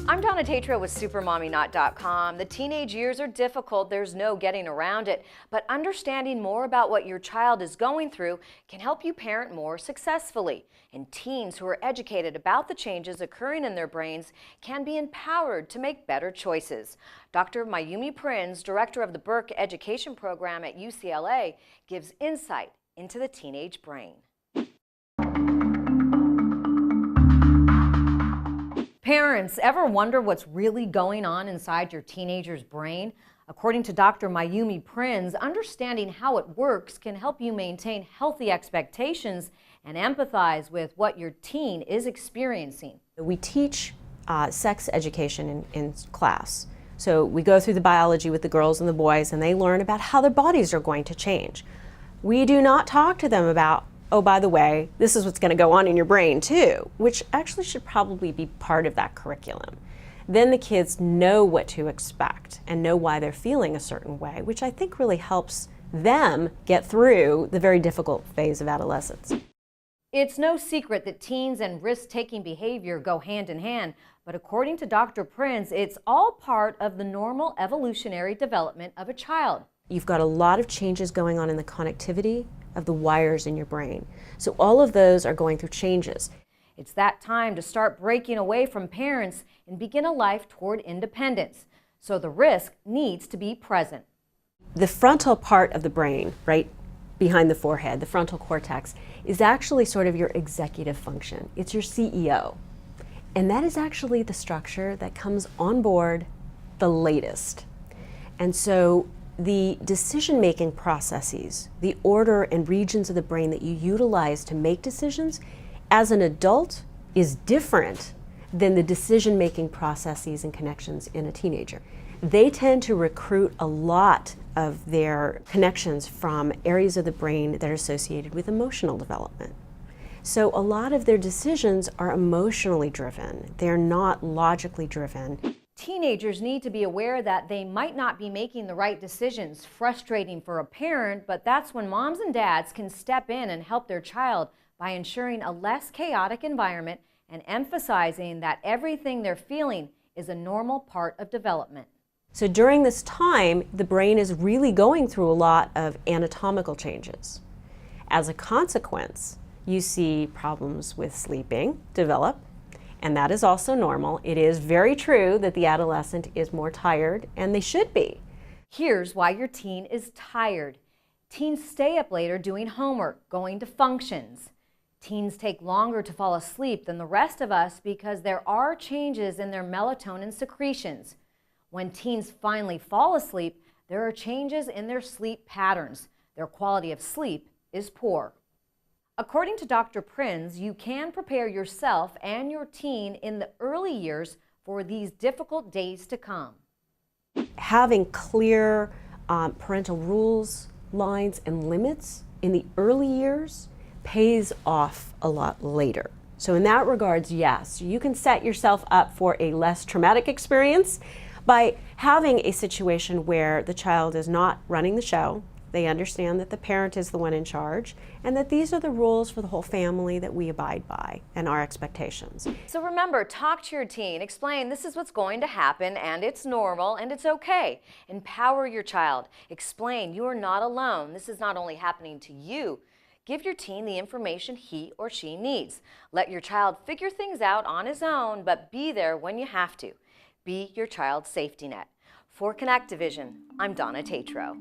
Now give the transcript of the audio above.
I'm Donna Tatro with SuperMommyKnot.com. The teenage years are difficult, there's no getting around it, but understanding more about what your child is going through can help you parent more successfully. And teens who are educated about the changes occurring in their brains can be empowered to make better choices. Dr. Mayumi Prinz, director of the Burke Education Program at UCLA, gives insight into the teenage brain. Parents, ever wonder what's really going on inside your teenager's brain? According to Dr. Mayumi Prinz, understanding how it works can help you maintain healthy expectations and empathize with what your teen is experiencing. We teach sex education in class. So we go through the biology with the girls and the boys, and they learn about how their bodies are going to change. We do not talk to them about, oh, by the way, this is what's going to go on in your brain too, which actually should probably be part of that curriculum. Then the kids know what to expect and know why they're feeling a certain way, which I think really helps them get through the very difficult phase of adolescence. It's no secret that teens and risk-taking behavior go hand in hand, but according to Dr. Prinz, it's all part of the normal evolutionary development of a child. You've got a lot of changes going on in the connectivity of the wires in your brain. So all of those are going through changes. It's that time to start breaking away from parents and begin a life toward independence. So the risk needs to be present. The frontal part of the brain, right behind the forehead, the frontal cortex, is actually sort of your executive function. It's your CEO. And that is actually the structure that comes on board the latest. And so the decision-making processes, the order and regions of the brain that you utilize to make decisions as an adult is different than the decision-making processes and connections in a teenager. They tend to recruit a lot of their connections from areas of the brain that are associated with emotional development. So a lot of their decisions are emotionally driven. They're not logically driven. Teenagers need to be aware that they might not be making the right decisions. Frustrating for a parent, but that's when moms and dads can step in and help their child by ensuring a less chaotic environment and emphasizing that everything they're feeling is a normal part of development. So during this time, the brain is really going through a lot of anatomical changes. As a consequence, you see problems with sleeping develop, and that is also normal. It is very true that the adolescent is more tired, and they should be. Here's why your teen is tired. Teens stay up later doing homework, going to functions. Teens take longer to fall asleep than the rest of us because there are changes in their melatonin secretions. When teens finally fall asleep, there are changes in their sleep patterns. Their quality of sleep is poor. According to Dr. Prinz, you can prepare yourself and your teen in the early years for these difficult days to come. Having clear parental rules, lines, and limits in the early years pays off a lot later. So in that regards, yes, you can set yourself up for a less traumatic experience by having a situation where the child is not running the show. They understand that the parent is the one in charge and that these are the rules for the whole family that we abide by and our expectations. So remember, talk to your teen, explain this is what's going to happen and it's normal and it's okay. Empower your child. Explain you are not alone. This is not only happening to you. Give your teen the information he or she needs. Let your child figure things out on his own, but be there when you have to. Be your child's safety net. For Connectivision, I'm Donna Tatro.